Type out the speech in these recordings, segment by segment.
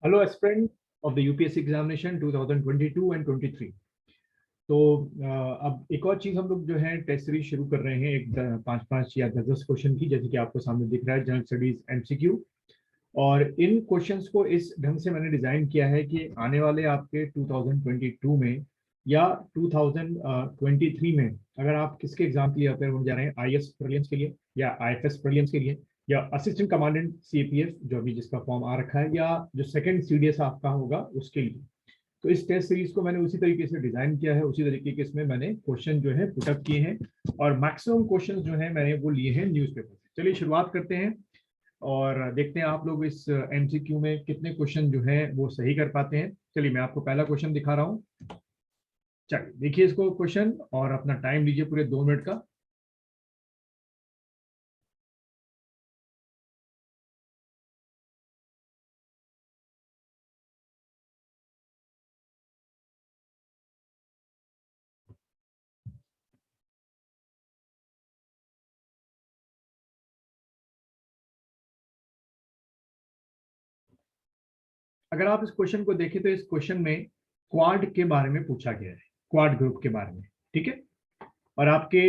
Hello aspirant of the UPSC examination 2022 and 23। तो अब एक और चीज हम लोग जो है टेस्ट सीरीज शुरू कर रहे हैं, एक 5-5 या 10-10 क्वेश्चन की, जैसे कि आपको सामने दिख रहा है, जनरल स्टडीज एमसीक्यू। और इन क्वेश्चंस को इस ढंग से मैंने डिजाइन किया है कि आने वाले आपके 2022 में या 2023 में अगर आप किसके एग्जाम के लिए अपेयर होने जा रहे हैं, आईएएस प्रीलिम्स के लिए या आईएफएस प्रीलिम्स के लिए या असिस्टेंट कमांडेंट सीपीएफ जो अभी जिसका फॉर्म आ रखा है, या जो सेकंड सीडीएस आपका होगा उसके लिए, तो इस टेस्ट सीरीज को मैंने उसी तरीके से डिजाइन किया है, उसी तरीके के इसमें मैंने क्वेश्चन जो है पुटअप किए हैं और मैक्सिमम क्वेश्चन जो है मैंने वो लिए हैं न्यूज़पेपर से। चलिए शुरुआत करते हैं और देखते हैं आप लोग इस एमसीक्यू में कितने क्वेश्चन जो है वो सही कर पाते हैं। चलिए मैं आपको पहला क्वेश्चन दिखा रहा हूँ। चलिए देखिए इसको क्वेश्चन और अपना टाइम लीजिए पूरे 2 मिनट का। अगर आप इस क्वेश्चन को देखें तो इस क्वेश्चन में क्वाड के बारे में पूछा गया है, क्वाड ग्रुप के बारे में। ठीक है, और आपके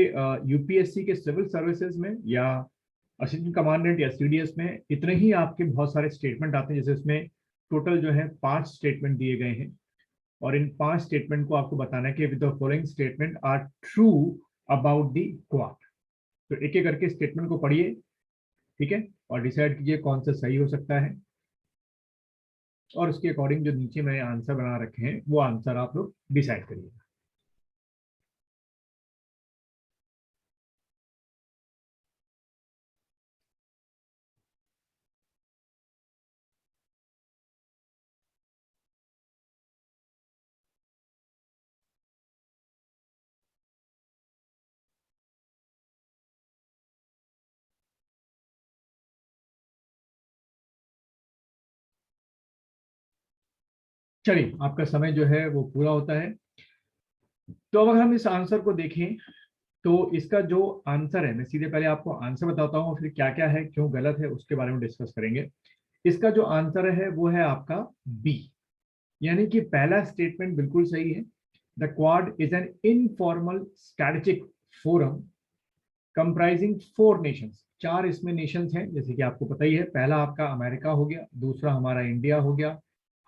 यूपीएससी के सिविल सर्विसेज में या असिस्टेंट कमांडेंट या सीडीएस में इतने ही आपके बहुत सारे स्टेटमेंट आते हैं, जैसे इसमें टोटल जो है 5 स्टेटमेंट दिए गए हैं और इन 5 स्टेटमेंट को आपको बताना है कि with the following statement are true about the Quad. तो एक एक करके स्टेटमेंट को पढ़िए, ठीक है, और डिसाइड कीजिए कौन सा सही हो सकता है और उसके अकॉर्डिंग जो नीचे मैंने आंसर बना रखे हैं वो आंसर आप लोग डिसाइड करिए। चलिए आपका समय जो है वो पूरा होता है। तो अब अगर हम इस आंसर को देखें तो इसका जो आंसर है, मैं सीधे पहले आपको आंसर बताता हूँ, फिर क्या क्या है, क्यों गलत है, उसके बारे में डिस्कस करेंगे। इसका जो आंसर है वो है आपका बी, यानी कि पहला स्टेटमेंट बिल्कुल सही है। The quad is an informal strategic forum comprising 4 Nations. 4 इसमें नेशंस हैं, जैसे कि आपको पता ही है। पहला आपका अमेरिका हो गया, दूसरा हमारा इंडिया हो गया,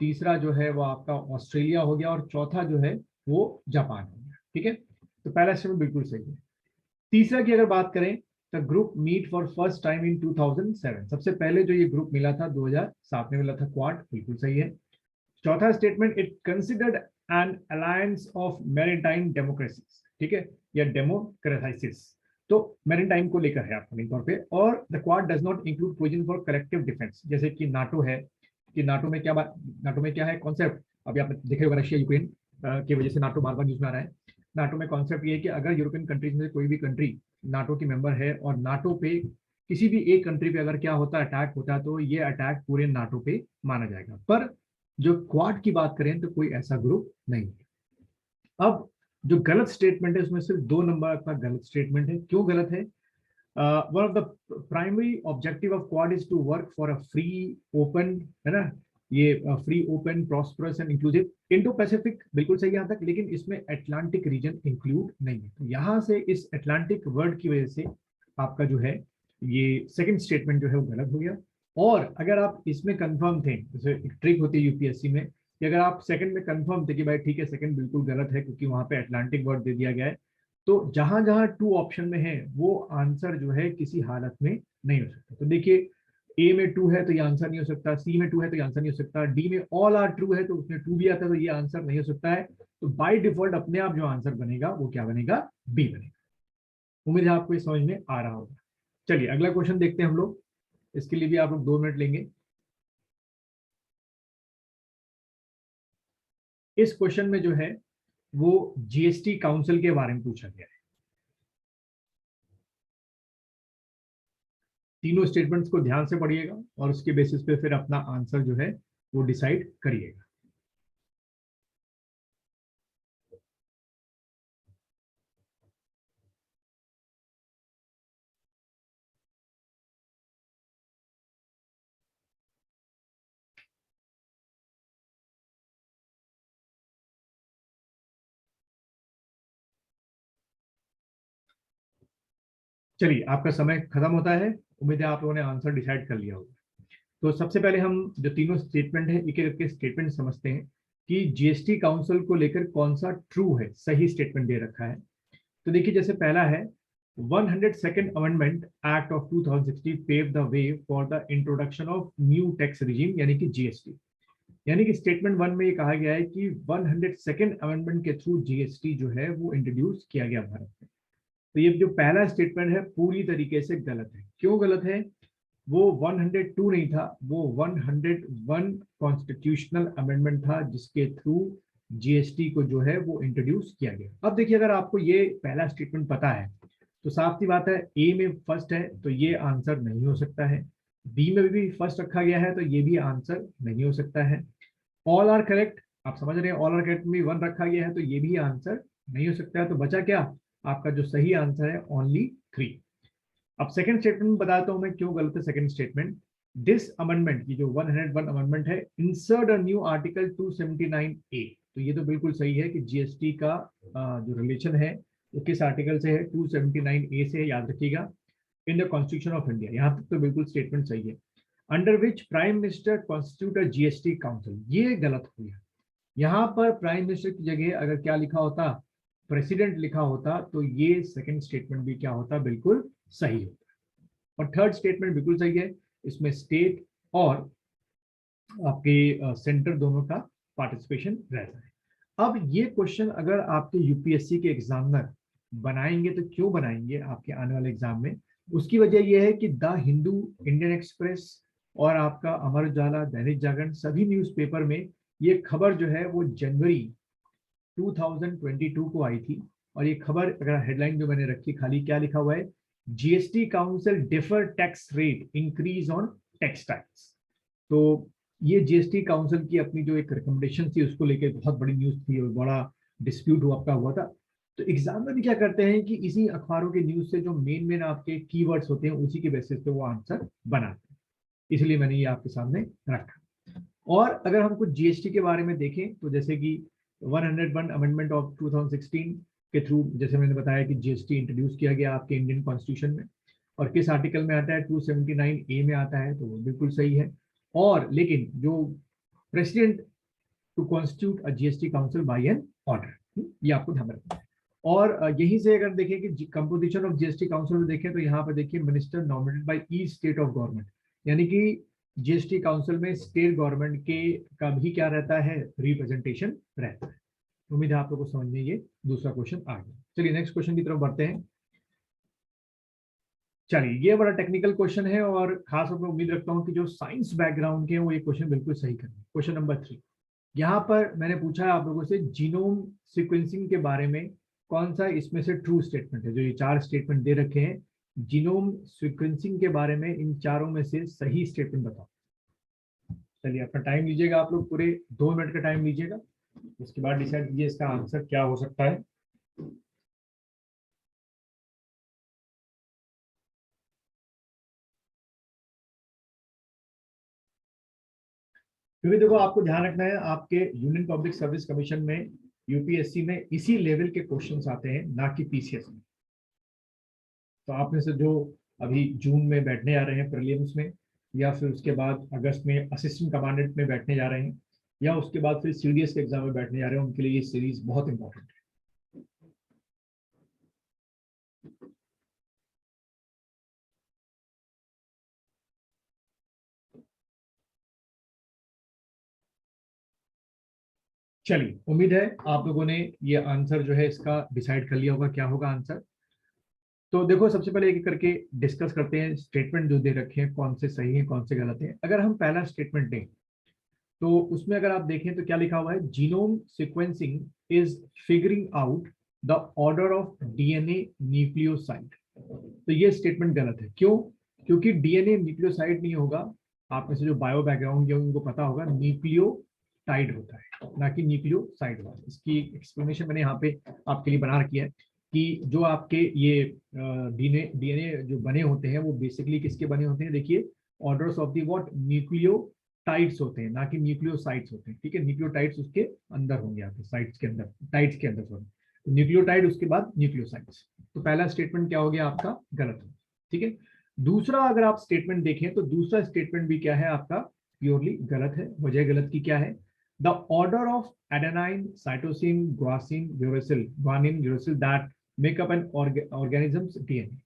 तीसरा जो है वो आपका ऑस्ट्रेलिया हो गया और चौथा जो है वो जापान हो गया। ठीक है, तो पहला स्टेटमेंट बिल्कुल सही है। तीसरा की अगर बात करें, the group meet for first time in 2007। सबसे पहले जो ये ग्रुप मिला था 2007 में मिला था, क्वाड, बिल्कुल सही है। चौथा statement, it considered an alliance of maritime democracies, ठीक है, या डेमोक्रेटाइसिस। तो मैरीटाइम को लेकर है आपको मेन तौर पे। और the quad does not include provision for collective defence, जैसे कि नाटो है, कि नाटो में क्या बात, नाटो में क्या है कॉन्सेप्ट, अभी आप देखे होगा रशिया यूक्रेन की वजह से नाटो बार बार न्यूज में आ रहा है। नाटो में कॉन्सेप्ट ये है कि अगर यूरोपियन कंट्रीज में कोई भी कंट्री नाटो की मेंबर है और नाटो पे किसी भी एक कंट्री पे अगर क्या होता है, अटैक होता है, तो ये अटैक पूरे नाटो पे माना जाएगा। पर जो क्वाड की बात करें तो कोई ऐसा ग्रुप नहीं है। अब जो गलत स्टेटमेंट है उसमें सिर्फ 2 नंबर का गलत स्टेटमेंट है। क्यों गलत है? One of the primary objective of Quad is to work for a free open, है ना, ये free open prosperous and inclusive Indo Pacific, बिल्कुल सही यहाँ तक, लेकिन इसमें अटलांटिक रीजन इंक्लूड नहीं है। तो यहाँ से इस अटलांटिक वर्ड की वजह से आपका जो है ये सेकंड स्टेटमेंट जो है वो गलत हो गया। और अगर आप इसमें कंफर्म थे, जैसे एक ट्रिक होती है यूपीएससी में, कि अगर आप सेकंड में कंफर्म थे कि भाई ठीक है सेकंड बिल्कुल गलत है क्योंकि वहां पे अटलांटिक वर्ड दे दिया गया है, तो जहां जहां 2 ऑप्शन में है वो आंसर जो है किसी हालत में नहीं हो सकता। तो देखिए, ए में 2 है तो ये आंसर नहीं हो सकता, सी में 2 है तो ये आंसर नहीं हो सकता, डी में ऑल आर ट्रू है तो उसमें 2 भी आता है तो ये आंसर नहीं हो सकता है। तो बाय डिफॉल्ट अपने आप जो आंसर बनेगा वो क्या बनेगा? बी बनेगा। उम्मीद है आपको इस समझ में आ रहा होगा। चलिए अगला क्वेश्चन देखते हैं हम लोग, इसके लिए भी आप लोग 2 मिनट लेंगे। इस क्वेश्चन में जो है वो जीएसटी काउंसिल के बारे में पूछा गया है। तीनों स्टेटमेंट्स को ध्यान से पढ़िएगा और उसके बेसिस पे फिर अपना आंसर जो है वो डिसाइड करिएगा। चलिए, आपका समय खत्म होता है। उम्मीद है आप लोगों ने आंसर डिसाइड कर लिया होगा। तो सबसे पहले हम जो तीनों स्टेटमेंट है एक एक करके स्टेटमेंट समझते हैं कि जीएसटी काउंसिल को लेकर कौन सा ट्रू है, सही स्टेटमेंट दे रखा है। तो देखिए, जैसे पहला है 102nd amendment act of 2060 pave the way for the introduction of new tax regime यानी कि जीएसटी। यानी कि स्टेटमेंट वन में ये कहा गया है कि 102nd अमेंडमेंट के थ्रू जीएसटी जो है वो इंट्रोड्यूस किया गया भारत में। तो ये जो पहला स्टेटमेंट है पूरी तरीके से गलत है। क्यों गलत है? वो 102 नहीं था, वो 101 कॉन्स्टिट्यूशनल अमेंडमेंट था जिसके थ्रू जीएसटी को जो है वो इंट्रोड्यूस किया गया। अब देखिए, अगर आपको ये पहला स्टेटमेंट पता है तो साफ सी बात है, ए में फर्स्ट है तो ये आंसर नहीं हो सकता है, बी में भी फर्स्ट रखा गया है तो ये भी आंसर नहीं हो सकता है, ऑल आर करेक्ट, आप समझ रहे हैं, ऑल आर करेक्ट में वन रखा गया है तो ये भी आंसर नहीं हो सकता है। तो बचा क्या? आपका जो सही आंसर है ओनली 3। अब सेकंड स्टेटमेंट बताता हूं मैं क्यों गलत है। सेकंड स्टेटमेंट, दिस अमेंडमेंट की जो 101 अमेंडमेंट है insert a new article 279A। तो ये तो बिल्कुल सही है कि जीएसटी का जो रिलेशन है वो किस आर्टिकल से है? 279A से है, याद रखिएगा, in the constitution of India. यहाँ तक तो बिल्कुल स्टेटमेंट सही है। Under which prime minister constitute a GST council, ये गलत हो गया। यहाँ पर प्राइम मिनिस्टर की जगह अगर क्या लिखा होता, प्रेसिडेंट लिखा होता, तो ये सेकंड स्टेटमेंट भी क्या होता? बिल्कुल सही होता। और थर्ड स्टेटमेंट बिल्कुल सही है, इसमें स्टेट और आपके सेंटर दोनों का पार्टिसिपेशन रहता है। अब ये क्वेश्चन अगर आपके यूपीएससी के एग्जामिनर बनाएंगे तो क्यों बनाएंगे आपके आने वाले एग्जाम में? उसकी वजह यह है कि द हिंदू, इंडियन एक्सप्रेस और आपका अमर उजाला, दैनिक जागरण, सभी न्यूज़पेपर में ये खबर जो है वो जनवरी 2022 को आई थी। और ये खबर अगर हेडलाइन जो मैंने रखी, खाली क्या लिखा हुआ है? GST council defer tax rate increase on textiles. तो ये जीएसटी काउंसिल की अपनी जो एक रिकमेंडेशन थी उसको लेकर बहुत बड़ी न्यूज थी और बड़ा डिस्प्यूट हुआ था। तो एग्जाम में भी क्या करते हैं कि इसी अखबारों के न्यूज से जो मेन मेन आपके कीवर्ड्स होते हैं उसी के बेसिस पे वो आंसर बनाते हैं। इसलिए मैंने ये आपके सामने रखा। और अगर हम कुछ जीएसटी के बारे में देखें तो जैसे कि 101 अमेंडमेंट ऑफ 2016 के थ्रू, जैसे मैंने बताया कि जीएसटी इंट्रोड्यूस किया गया आपके इंडियन कॉन्स्टिट्यूशन में। और किस आर्टिकल में आता है? 279A में आता है, तो वो बिल्कुल सही है। और लेकिन जो president to constitute a GST council by an order, ये आपको ध्यान रखना है। और यहीं से अगर देखें कि कंपोजिशन ऑफ जीएसटी काउंसिल में देखें तो यहाँ पर देखिए minister nominated by each state of government, यानी कि जीएसटी काउंसिल में स्टेट गवर्नमेंट के का भी क्या रहता है? रिप्रेजेंटेशन रहता है। उम्मीद है आप लोगों को समझ में ये दूसरा क्वेश्चन आ गया। चलिए नेक्स्ट क्वेश्चन की तरफ बढ़ते हैं। चलिए, ये बड़ा टेक्निकल क्वेश्चन है और खास तौर पर उम्मीद रखता हूँ कि जो साइंस बैकग्राउंड के हैं वो ये क्वेश्चन बिल्कुल सही करें। क्वेश्चन नंबर 3, यहाँ पर मैंने पूछा है आप लोगों से जीनोम सीक्वेंसिंग के बारे में कौन सा इसमें से ट्रू स्टेटमेंट है। जो ये 4 स्टेटमेंट दे रखे हैं जीनोम सीक्वेंसिंग के बारे में, इन चारों में से सही स्टेटमेंट बताओ। चलिए, अपना टाइम लीजिएगा, आप लोग पूरे 2 मिनट का टाइम लीजिएगा, उसके बाद डिसाइड कीजिए इसका आंसर क्या हो सकता है। क्योंकि देखो, आपको ध्यान रखना है, आपके यूनियन पब्लिक सर्विस कमीशन में, यूपीएससी में इसी लेवल के क्वेश्चंस आते हैं, ना कि पीसीएस में। तो आप में से जो अभी जून में बैठने जा रहे हैं प्रीलिम्स में, या फिर उसके बाद अगस्त में असिस्टेंट कमांडेंट में बैठने जा रहे हैं, या उसके बाद फिर सीडीएस के एग्जाम में बैठने जा रहे हैं, उनके लिए ये सीरीज बहुत इंपॉर्टेंट है। चलिए, उम्मीद है आप लोगों ने ये आंसर जो है इसका डिसाइड कर लिया होगा क्या होगा आंसर। तो देखो, सबसे पहले एक एक करके डिस्कस करते हैं स्टेटमेंट जो दे रखे हैं कौन से सही हैं कौन से गलत हैं। अगर हम पहला स्टेटमेंट दें तो उसमें अगर आप देखें तो क्या लिखा हुआ है? Genome sequencing is figuring out the order of DNA nucleoside. तो ये स्टेटमेंट गलत है। क्यों? क्योंकि डीएनए न्यूक्लियोसाइड नहीं होगा। आप में से जो बायो बैकग्राउंड के उनको पता होगा, न्यूक्लियोटाइड होता है, ना कि न्यूक्लियोसाइड होता है। इसकी एक्सप्लेनेशन मैंने यहाँ पे आपके लिए बना रखी है कि जो आपके ये डीएनए डीएनए जो बने होते हैं वो बेसिकली किसके बने होते हैं? देखिए, orders of the what? Nucleotides होते हैं, ना कि न्यूक्लियोसाइड्स होते हैं। ठीक है, न्यूक्लियोटाइड्स उसके अंदर होंगे, आपके साइट्स के अंदर, टाइड्स के अंदर सॉरी। न्यूक्लियोटाइड उसके बाद न्यूक्लियोसाइड्स। तो पहला स्टेटमेंट क्या हो गया आपका, गलत हो, ठीक है। दूसरा अगर आप स्टेटमेंट देखें तो दूसरा स्टेटमेंट भी क्या है आपका, प्योरली गलत है। वजह गलत की क्या है, the order of adenine cytosine guanine uracil guanine uracil that make up an organisms DNA.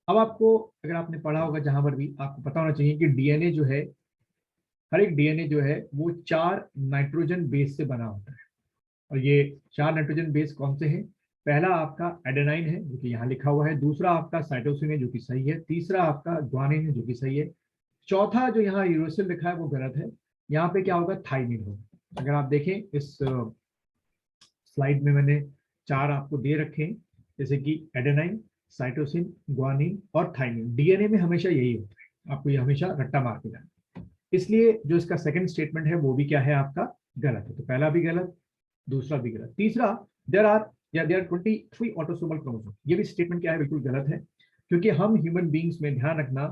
अब आपको, अगर आपने पढ़ा होगा जहां पर भी, आपको पता होना चाहिए कि डीएनए जो है, हर एक डीएनए जो है वो 4 नाइट्रोजन बेस से बना होता है। और ये 4 नाइट्रोजन बेस कौन से हैं, पहला आपका एडेनाइन है जो कि यहाँ लिखा हुआ है, दूसरा आपका साइटोसिन है जो कि सही है, तीसरा आपका ग्वानिन है जो कि सही है, चौथा जो यहाँ यूरोसिल लिखा है वो गलत है। यहाँ पे क्या होगा, थाइमिन होगा। अगर आप देखें इस स्लाइड में मैंने 4 आपको दे रखे हैं, जैसे कि एडेनाइन, साइटोसिन, ग्वानिन और थाइमिन। डीएनए में हमेशा यही होता है, आपको ये हमेशा रट्टा मार के जाना। इसलिए जो इसका सेकंड स्टेटमेंट है वो भी क्या है आपका, गलत है। तो पहला भी गलत, दूसरा भी गलत। तीसरा, देयर आर 23 ऑटोसोमल क्रोमोसोम, ये भी स्टेटमेंट क्या है, बिल्कुल गलत है। क्योंकि हम ह्यूमन बींग्स में, ध्यान रखना,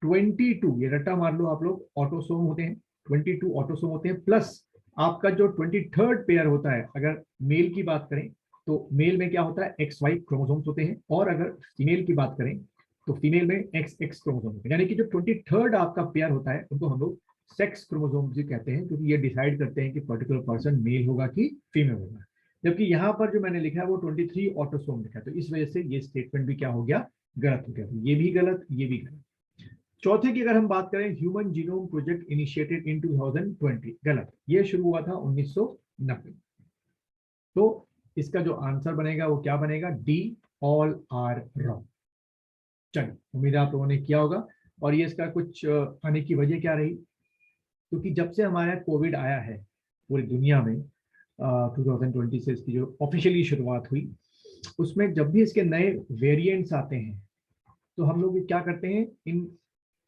22, ये रट्टा मार लो आप लोग, ऑटोसोम होते हैं, 22 ऑटोसोम होते हैं, प्लस आपका जो 23rd पेयर होता है, अगर मेल की बात करें तो मेल में क्या होता है, XY क्रोमोसोम्स होते हैं, और अगर फीमेल की बात करें तो फीमेल में XX क्रोमोसोम होते हैं। यानी कि जो 23rd आपका पेयर होता है उनको हम लोग सेक्स क्रोमोसोम्स भी कहते हैं, क्योंकि ये डिसाइड करते हैं कि पर्टिकुलर पर्सन मेल होगा कि फीमेल होगा। जबकि यहाँ पर जो मैंने लिखा है वो 23 ऑटोसोम लिखा है, तो इस वजह से ये स्टेटमेंट भी क्या हो गया, गलत हो गया। तो ये भी गलत, ये भी गलत। चौथे की अगर हम बात करें, human genome project initiated in 2020, गलत, ये शुरू हुआ था 1990। तो इसका जो आंसर बनेगा वो क्या बनेगा, डी, ऑल आर रॉन्ग। चलिए, उम्मीद है आप लोगों ने किया होगा। और ये इसका कुछ आने की वजह क्या रही, क्योंकि जब से हमारा कोविड आया है पूरी दुनिया में, 2020 से इसकी जो ऑफिशियली शुरुआत हुई, उसमें जब भी इसके नए वेरिएंट्स आते हैं तो हम लोग क्या करते हैं, इन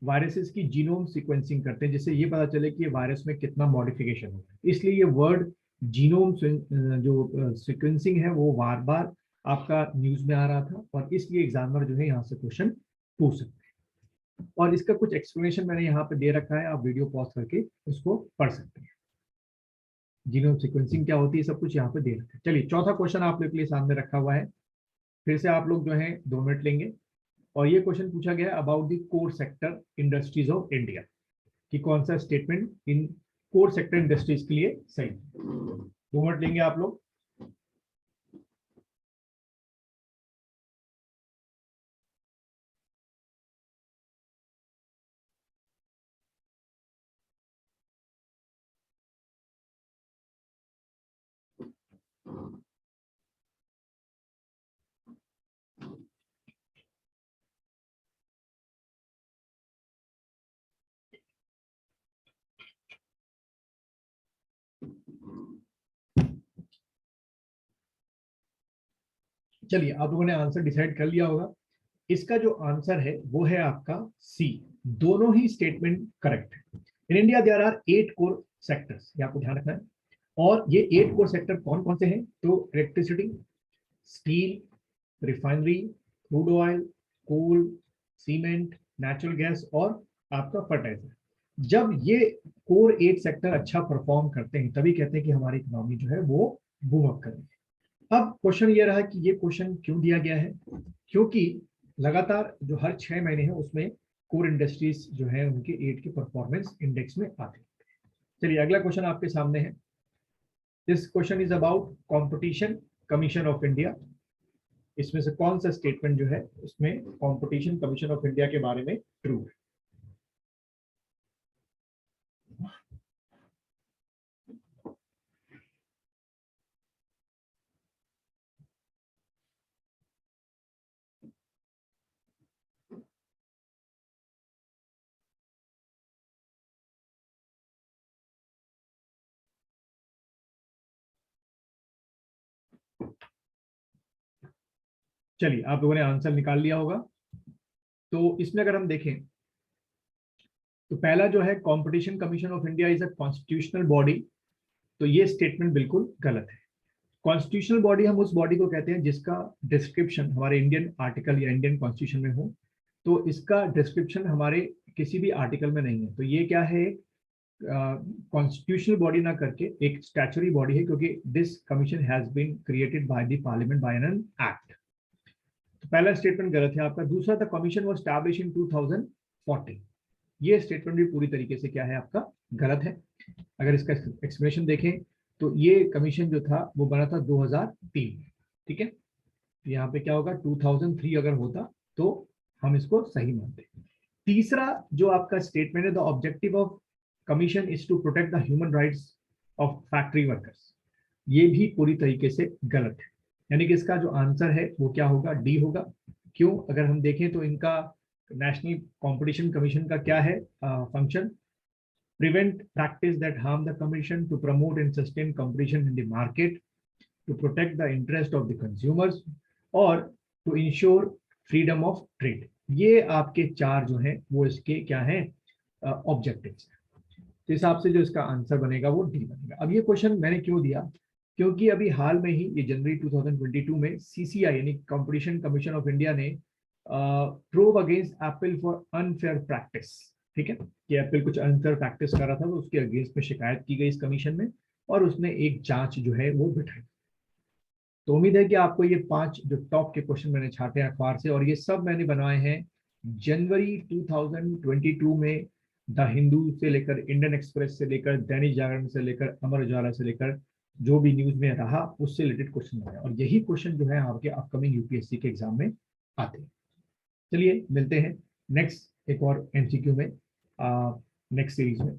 वायरसेस की जीनोम सीक्वेंसिंग करते हैं, जिससे ये पता चले कि ये वायरस में कितना मॉडिफिकेशन होगा। इसलिए ये वर्ड जीनोम जो सीक्वेंसिंग है वो बार बार आपका न्यूज में आ रहा था, और इसलिए एग्जामिनर जो है यहाँ से क्वेश्चन पूछ सकते हैं। और इसका कुछ एक्सप्लेनेशन मैंने यहाँ पे दे रखा है, आप वीडियो पॉज करके उसको पढ़ सकते हैं। जीनोम सीक्वेंसिंग क्या होती है, सब कुछ यहाँ पे दे रखा है। चलिए, चौथा क्वेश्चन आप लोग के लिए सामने रखा हुआ है। फिर से आप लोग जो है 2 मिनट लेंगे, और ये क्वेश्चन पूछा गया about the core sector industries of India, कि कौन सा statement in core sector industries के लिए सही। 2 मिनट लेंगे आप लोग। चलिए, आप लोगों ने आंसर डिसाइड कर लिया होगा। इसका जो आंसर है वो है आपका सी, दोनों ही स्टेटमेंट करेक्ट है। In India there are 8 core sectors, ये आपको ध्यान रखना है। और ये 8 कोर सेक्टर कौन कौन से हैं, तो electricity, steel, refinery, crude oil, coal, cement, natural gas और आपका फर्टाइजर। जब ये कोर 8 सेक्टर अच्छा परफॉर्म करते हैं तभी कहते हैं कि हमारी इकोनॉमी जो है वो बूम अप कर रही है। अब क्वेश्चन ये रहा कि ये क्वेश्चन क्यों दिया गया है, क्योंकि लगातार जो हर 6 महीने है उसमें कोर इंडस्ट्रीज जो है उनके 8 के परफॉर्मेंस इंडेक्स में आते हैं। चलिए, अगला क्वेश्चन आपके सामने है। This question is about competition commission of India. इसमें से कौन सा स्टेटमेंट जो है उसमें कंपटीशन कमीशन ऑफ इंडिया के बारे में ट्रू है। चलिए, आप लोगों ने आंसर निकाल लिया होगा। तो इसमें अगर हम देखें तो पहला जो है competition commission of India is a constitutional body, तो ये स्टेटमेंट बिल्कुल गलत है। कॉन्स्टिट्यूशनल बॉडी हम उस बॉडी को कहते हैं जिसका डिस्क्रिप्शन हमारे इंडियन आर्टिकल या इंडियन कॉन्स्टिट्यूशन में हो। तो इसका डिस्क्रिप्शन हमारे किसी भी आर्टिकल में नहीं है, तो ये क्या है, कॉन्स्टिट्यूशनल बॉडी ना करके एक स्टैचुटरी बॉडी है, क्योंकि this commission has been created by the parliament by an act. तो पहला स्टेटमेंट गलत है आपका। दूसरा था कमीशन वाज एस्टैब्लिश्ड इन 2014, ये स्टेटमेंट भी पूरी तरीके से क्या है आपका गलत है। अगर इसका एक्सप्लेनेशन देखें तो ये कमीशन जो था वो बना था 2003, ठीक है। यहाँ पे क्या होगा 2003 अगर होता तो हम इसको सही मानते। तीसरा जो आपका स्टेटमेंट है, the objective of commission is to protect the human rights of factory workers, ये भी पूरी तरीके से गलत है। यानी कि इसका जो आंसर है वो क्या होगा, डी होगा। क्यों, अगर हम देखें तो इनका नेशनल कंपटीशन कमीशन का क्या है function, prevent practice that harm the commission, to promote and sustain competition in the market, to protect the interest of the consumers और to ensure freedom of trade. ये आपके चार जो हैं वो इसके क्या हैं ऑब्जेक्टिव्स हैं। तो हिसाब से जो इसका आंसर बनेगा वो डी बनेगा। अब ये क्वेश्चन मैंने क्यों दिया, क्योंकि अभी हाल में ही ये जनवरी 2022 में सीसीआई यानी कंपटीशन कमीशन ऑफ इंडिया ने probe against Apple for unfair practice, ठीक है, कि एप्पल कुछ अनफेयर प्रैक्टिस कर रहा था, तो उसके अगेंस्ट में शिकायत की गई इस कमीशन में और उसने एक जांच जो है वो बिठाई। तो उम्मीद है कि आपको ये 5 जो टॉप के क्वेश्चन मैंने छाटे अखबार से, और ये सब मैंने बनवाए हैं जनवरी 2022 में द हिंदू से लेकर, इंडियन एक्सप्रेस से लेकर, दैनिक जागरण से लेकर, अमर उजाला से लेकर, जो भी न्यूज में रहा उससे रिलेटेड क्वेश्चन है, और यही क्वेश्चन जो है आपके अपकमिंग यूपीएससी के एग्जाम में आते हैं। चलिए मिलते हैं नेक्स्ट एक और एमसीक्यू में नेक्स्ट सीरीज में।